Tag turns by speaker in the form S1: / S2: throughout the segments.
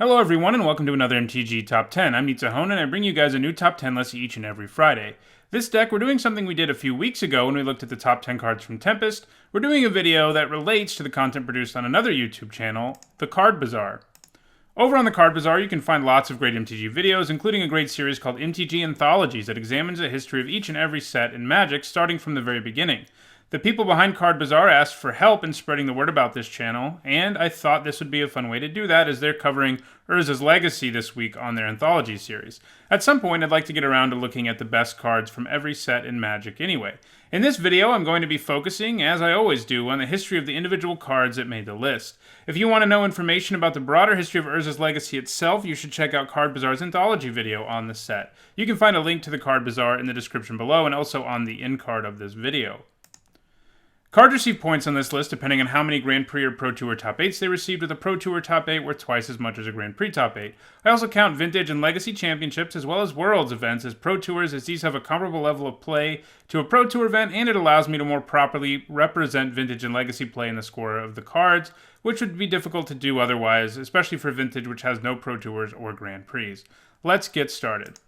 S1: Hello everyone and welcome to another MTG Top 10. I'm Nitsahone and I bring you guys a new Top 10 list each and every Friday. This deck, we're doing something we did a few weeks ago when we looked at the top 10 cards from Tempest. We're doing a video that relates to the content produced on another YouTube channel, The Card Bazaar. Over on The Card Bazaar, you can find lots of great MTG videos, including a great series called MTG Anthologies that examines the history of each and every set in Magic, starting from the very beginning. The people behind Card Bazaar asked for help in spreading the word about this channel, and I thought this would be a fun way to do that as they're covering Urza's legacy this week on their anthology series. At some point, I'd like to get around to looking at the best cards from every set in Magic anyway. In this video, I'm going to be focusing, as I always do, on the history of the individual cards that made the list. If you want to know information about the broader history of Urza's legacy itself, you should check out Card Bazaar's anthology video on the set. You can find a link to the Card Bazaar in the description below and also on the end card of this video. Cards receive points on this list depending on how many Grand Prix or Pro Tour Top 8s they received, with a Pro Tour Top 8 worth twice as much as a Grand Prix Top 8. I also count Vintage and Legacy Championships as well as Worlds events as Pro Tours, as these have a comparable level of play to a Pro Tour event, and it allows me to more properly represent Vintage and Legacy play in the score of the cards, which would be difficult to do otherwise, especially for Vintage, which has no Pro Tours or Grand Prix. Let's get started.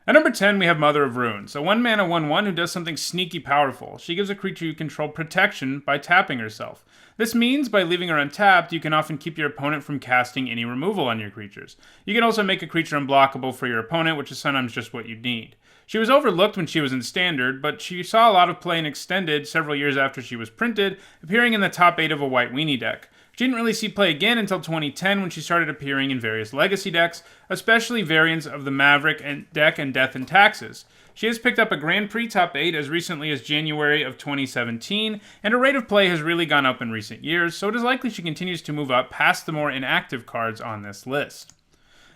S1: At number 10, we have Mother of Runes, a 1-mana 1/1 who does something sneaky powerful. She gives a creature you control protection by tapping herself. This means by leaving her untapped, you can often keep your opponent from casting any removal on your creatures. You can also make a creature unblockable for your opponent, which is sometimes just what you need. She was overlooked when she was in Standard, but she saw a lot of play in Extended several years after she was printed, appearing in the top 8 of a White Weenie deck. She didn't really see play again until 2010 when she started appearing in various Legacy decks, especially variants of the Maverick deck and Death and Taxes. She has picked up a Grand Prix Top 8 as recently as January of 2017, and her rate of play has really gone up in recent years, so it is likely she continues to move up past the more inactive cards on this list.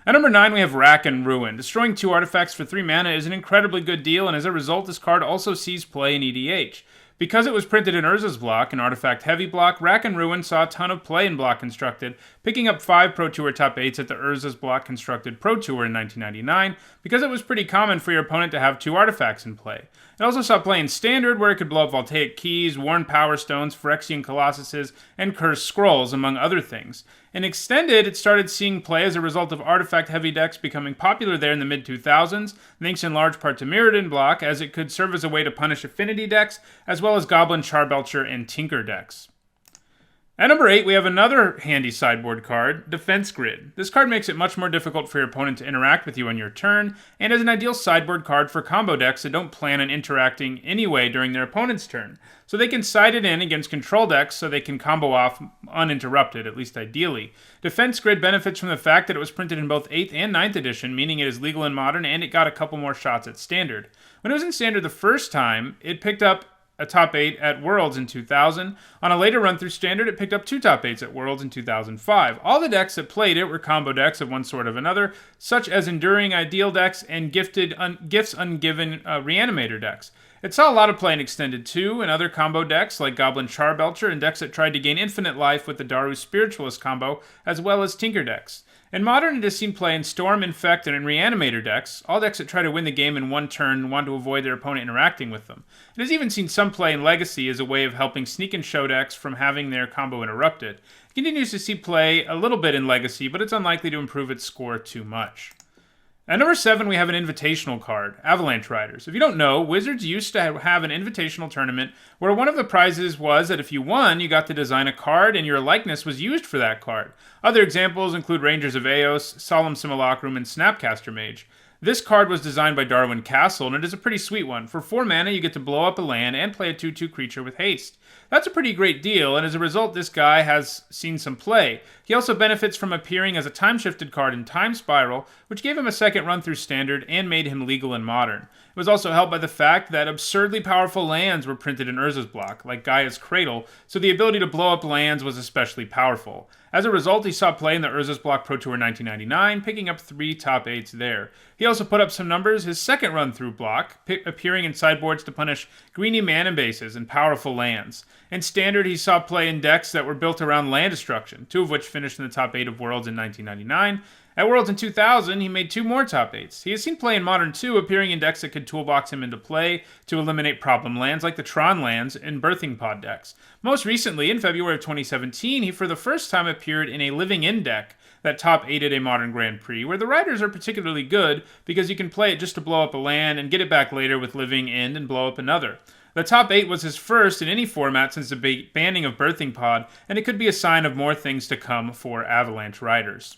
S1: At number 9, we have Rack and Rune. Destroying 2 artifacts for 3 mana is an incredibly good deal, and as a result, this card also sees play in EDH. Because it was printed in Urza's block, an artifact-heavy block, Rack and Rune saw a ton of play in Block Constructed, picking up 5 Pro Tour Top 8s at the Urza's Block Constructed Pro Tour in 1999, because it was pretty common for your opponent to have 2 artifacts in play. It also saw play in Standard, where it could blow up Voltaic Keys, Worn Power Stones, Phyrexian Colossuses, and Cursed Scrolls, among other things. In Extended, it started seeing play as a result of artifact-heavy decks becoming popular there in the mid-2000s, thanks in large part to Mirrodin block, as it could serve as a way to punish affinity decks, as well as Goblin Charbelcher and Tinker decks. At number 8, we have another handy sideboard card, Defense Grid. This card makes it much more difficult for your opponent to interact with you on your turn, and is an ideal sideboard card for combo decks that don't plan on interacting anyway during their opponent's turn. So they can side it in against control decks so they can combo off uninterrupted, at least ideally. Defense Grid benefits from the fact that it was printed in both 8th and 9th edition, meaning it is legal in Modern, and it got a couple more shots at Standard. When it was in Standard the first time, it picked up a top 8 at Worlds in 2000. On a later run through Standard, it picked up 2 top 8s at Worlds in 2005. All the decks that played it were combo decks of one sort or another, such as Enduring Ideal decks and Gifts Ungiven Reanimator decks. It saw a lot of play in Extended 2 and other combo decks like Goblin Charbelcher and decks that tried to gain infinite life with the Daru Spiritualist combo, as well as Tinker decks. In Modern, it has seen play in Storm, Infect, and in Reanimator decks, all decks that try to win the game in one turn and want to avoid their opponent interacting with them. It has even seen some play in Legacy as a way of helping sneak and show decks from having their combo interrupted. It continues to see play a little bit in Legacy, but it's unlikely to improve its score too much. At number 7, we have an invitational card, Avalanche Riders. If you don't know, Wizards used to have an invitational tournament where one of the prizes was that if you won, you got to design a card and your likeness was used for that card. Other examples include Rangers of Eos, Solemn Simulacrum, and Snapcaster Mage. This card was designed by Darwin Castle, and it is a pretty sweet one. For 4 mana, you get to blow up a land and play a 2/2 creature with haste. That's a pretty great deal, and as a result, this guy has seen some play. He also benefits from appearing as a time-shifted card in Time Spiral, which gave him a second run through Standard and made him legal in Modern. It was also helped by the fact that absurdly powerful lands were printed in Urza's block, like Gaia's Cradle, so the ability to blow up lands was especially powerful. As a result, he saw play in the Urza's block Pro Tour 1999, picking up 3 top 8s there. He also put up some numbers his second run-through block, appearing in sideboards to punish greedy mana bases and powerful lands. In Standard, he saw play in decks that were built around land destruction, 2 of which finished in the top 8 of Worlds in 1999. At Worlds in 2000, he made 2 more top 8s. He has seen play in Modern 2, appearing in decks that could toolbox him into play to eliminate problem lands like the Tron lands in Birthing Pod decks. Most recently, in February of 2017, he for the first time appeared in a Living In deck that top 8 at a modern Grand Prix, where the Riders are particularly good because you can play it just to blow up a land and get it back later with living end and blow up another. The top 8 was his first in any format since the banning of Birthing Pod, and it could be a sign of more things to come for Avalanche Riders.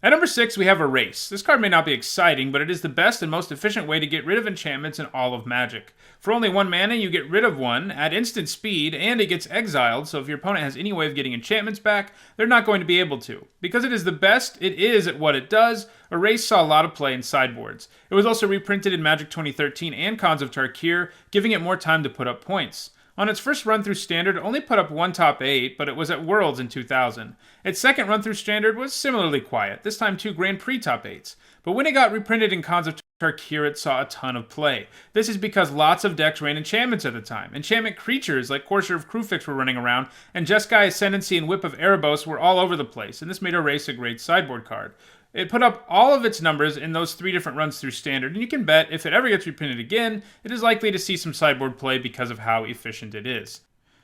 S1: At number 6, we have Erase. This card may not be exciting, but it is the best and most efficient way to get rid of enchantments in all of Magic. For only 1 mana, you get rid of one at instant speed, and it gets exiled, so if your opponent has any way of getting enchantments back, they're not going to be able to. Because it is the best it is at what it does, Erase saw a lot of play in sideboards. It was also reprinted in Magic 2013 and Khans of Tarkir, giving it more time to put up points. On its first run through Standard, it only put up 1 top 8, but it was at Worlds in 2000. Its second run through Standard was similarly quiet, this time 2 Grand Prix top 8s. But when it got reprinted in Khans of Tarkir, it saw a ton of play. This is because lots of decks ran enchantments at the time. Enchantment creatures like Courser of Kruphix were running around, and Jeskai Ascendancy and Whip of Erebos were all over the place, and this made Erase a great sideboard card. It put up all of its numbers in those 3 different runs through Standard, and you can bet if it ever gets reprinted again, it is likely to see some sideboard play because of how efficient it is.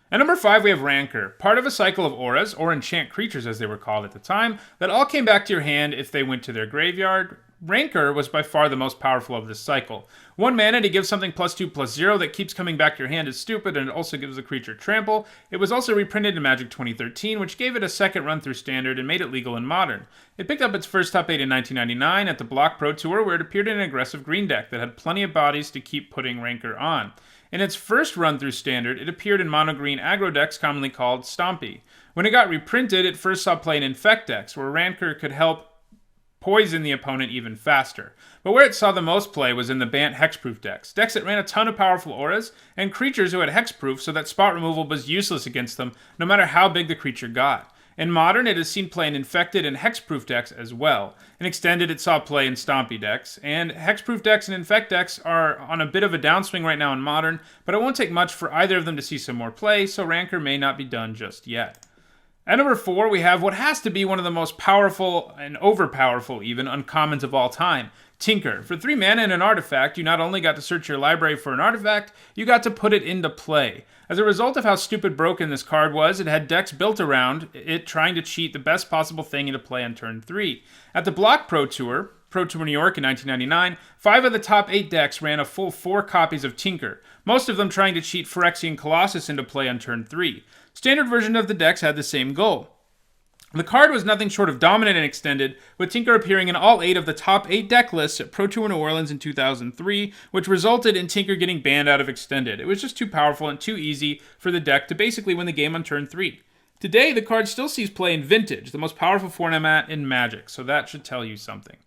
S1: At number 5, we have Rancor, part of a cycle of auras, or enchant creatures as they were called at the time, that all came back to your hand if they went to their graveyard. Rancor was by far the most powerful of this cycle. 1 mana to give something +2/+0 that keeps coming back to your hand is stupid, and it also gives the creature trample. It was also reprinted in Magic 2013, which gave it a second run through Standard and made it legal in Modern. It picked up its first top 8 in 1999 at the Block Pro Tour, where it appeared in an aggressive green deck that had plenty of bodies to keep putting Rancor on. In its first run through Standard, it appeared in mono-green aggro decks commonly called Stompy. When it got reprinted, it first saw play in Infect decks, where Rancor could help poison the opponent even faster. But where it saw the most play was in the Bant Hexproof decks that ran a ton of powerful auras, and creatures who had Hexproof so that spot removal was useless against them, no matter how big the creature got. In Modern, it has seen play in Infected and Hexproof decks as well. In Extended, it saw play in Stompy decks, and Hexproof decks and Infect decks are on a bit of a downswing right now in Modern, but it won't take much for either of them to see some more play, so Rancor may not be done just yet. At number 4, we have what has to be one of the most powerful and overpowerful even uncommons of all time, Tinker. For 3 mana and an artifact, you not only got to search your library for an artifact, you got to put it into play. As a result of how stupid broken this card was, it had decks built around it trying to cheat the best possible thing into play on turn 3. At the Block Pro Tour New York in 1999, 5 of the top 8 decks ran a full 4 copies of Tinker, most of them trying to cheat Phyrexian Colossus into play on turn 3. Standard version of the decks had the same goal. The card was nothing short of dominant and extended, with Tinker appearing in all 8 of the top 8 deck lists at Pro Tour New Orleans in 2003, which resulted in Tinker getting banned out of Extended. It was just too powerful and too easy for the deck to basically win the game on turn 3. Today, the card still sees play in Vintage, the most powerful format in Magic, so that should tell you something.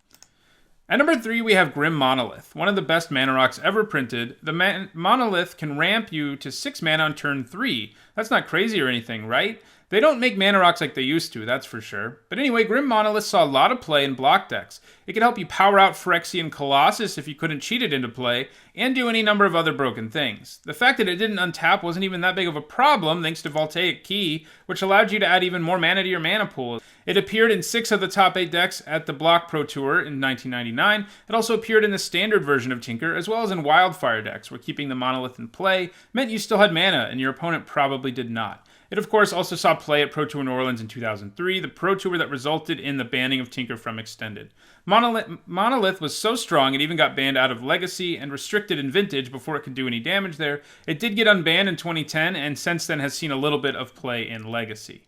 S1: At number 3, we have Grim Monolith, one of the best mana rocks ever printed. The Monolith can ramp you to 6 mana on turn 3. That's not crazy or anything, right? They don't make mana rocks like they used to, that's for sure. But anyway, Grim Monolith saw a lot of play in block decks. It could help you power out Phyrexian Colossus if you couldn't cheat it into play, and do any number of other broken things. The fact that it didn't untap wasn't even that big of a problem thanks to Voltaic Key, which allowed you to add even more mana to your mana pool. It appeared in 6 of the top 8 decks at the Block Pro Tour in 1999. It also appeared in the standard version of Tinker, as well as in Wildfire decks, where keeping the Monolith in play meant you still had mana, and your opponent probably did not. It, of course, also saw play at Pro Tour New Orleans in 2003, the Pro Tour that resulted in the banning of Tinker from Extended. Monolith was so strong it even got banned out of Legacy and restricted in Vintage before it could do any damage there. It did get unbanned in 2010, and since then has seen a little bit of play in Legacy.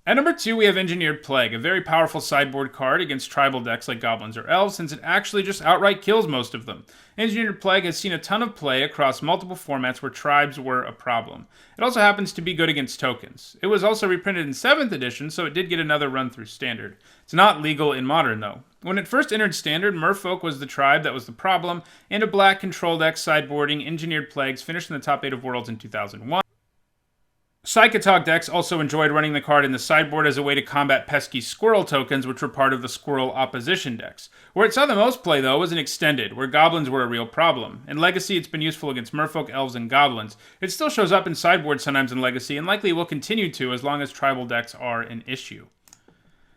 S1: At number 2, we have Engineered Plague, a very powerful sideboard card against tribal decks like Goblins or Elves, since it actually just outright kills most of them. Engineered Plague has seen a ton of play across multiple formats where tribes were a problem. It also happens to be good against tokens. It was also reprinted in 7th edition, so it did get another run through Standard. It's not legal in Modern, though. When it first entered Standard, Merfolk was the tribe that was the problem, and a black control deck sideboarding Engineered Plagues finished in the top 8 of Worlds in 2001. Psychotog decks also enjoyed running the card in the sideboard as a way to combat pesky Squirrel tokens, which were part of the Squirrel opposition decks. Where it saw the most play, though, was in Extended, where Goblins were a real problem. In Legacy, it's been useful against Merfolk, Elves, and Goblins. It still shows up in sideboard sometimes in Legacy, and likely will continue to as long as tribal decks are an issue.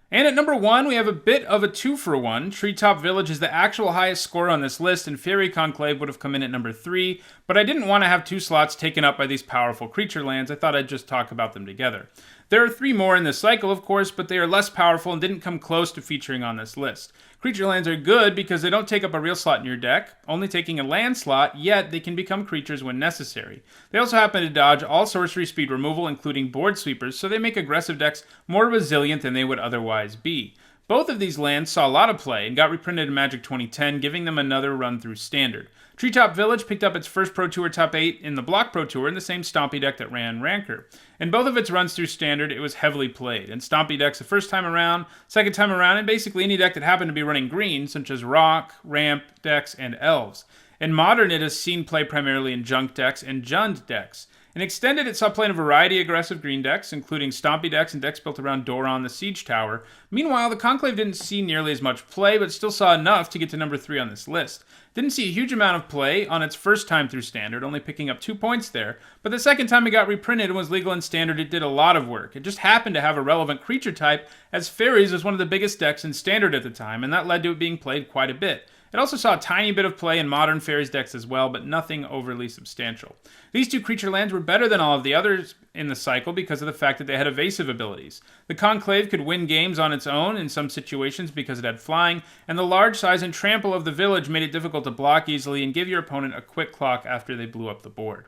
S1: And at number 1, we have a bit of a 2-for-1. Treetop Village is the actual highest score on this list, and Fairy Conclave would have come in at number 3, but I didn't want to have 2 slots taken up by these powerful creature lands. I thought I'd just talk about them together. There are 3 more in this cycle, of course, but they are less powerful and didn't come close to featuring on this list. Creature lands are good because they don't take up a real slot in your deck, only taking a land slot, yet they can become creatures when necessary. They also happen to dodge all sorcery speed removal, including board sweepers, so they make aggressive decks more resilient than they would otherwise be. Both of these lands saw a lot of play and got reprinted in Magic 2010, giving them another run through Standard. Treetop Village picked up its first Pro Tour top 8 in the Block Pro Tour in the same Stompy deck that ran Rancor. In both of its runs through Standard, it was heavily played. In Stompy decks the first time around, second time around, and basically any deck that happened to be running green, such as Rock, Ramp decks, and Elves. In Modern, it has seen play primarily in Junk decks and Jund decks. In Extended, it saw play in a variety of aggressive green decks, including Stompy decks and decks built around Doron the Siege Tower. Meanwhile, the Conclave didn't see nearly as much play, but still saw enough to get to number 3 on this list. Didn't see a huge amount of play on its first time through Standard, only picking up 2 points there, but the second time it got reprinted and was legal in Standard, it did a lot of work. It just happened to have a relevant creature type, as Fairies was one of the biggest decks in Standard at the time, and that led to it being played quite a bit. It also saw a tiny bit of play in Modern Fairies decks as well, but nothing overly substantial. These 2 creature lands were better than all of the others in the cycle because of the fact that they had evasive abilities. The Conclave could win games on its own in some situations because it had flying, and the large size and trample of the village made it difficult to block easily and give your opponent a quick clock after they blew up the board.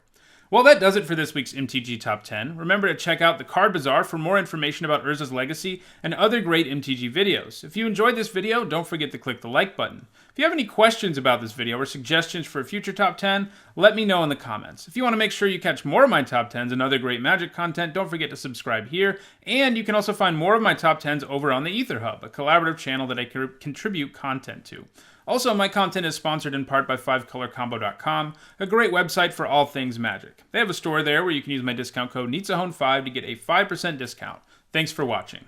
S1: Well, that does it for this week's MTG Top 10. Remember to check out the Card Bazaar for more information about Urza's legacy and other great MTG videos. If you enjoyed this video, don't forget to click the like button. If you have any questions about this video or suggestions for a future Top 10, let me know in the comments. If you want to make sure you catch more of my Top 10s and other great Magic content, don't forget to subscribe here. And you can also find more of my Top 10s over on the Ether Hub, a collaborative channel that I contribute content to. Also, my content is sponsored in part by 5colorcombo.com, a great website for all things Magic. They have a store there where you can use my discount code NITSAHONE5 to get a 5% discount. Thanks for watching.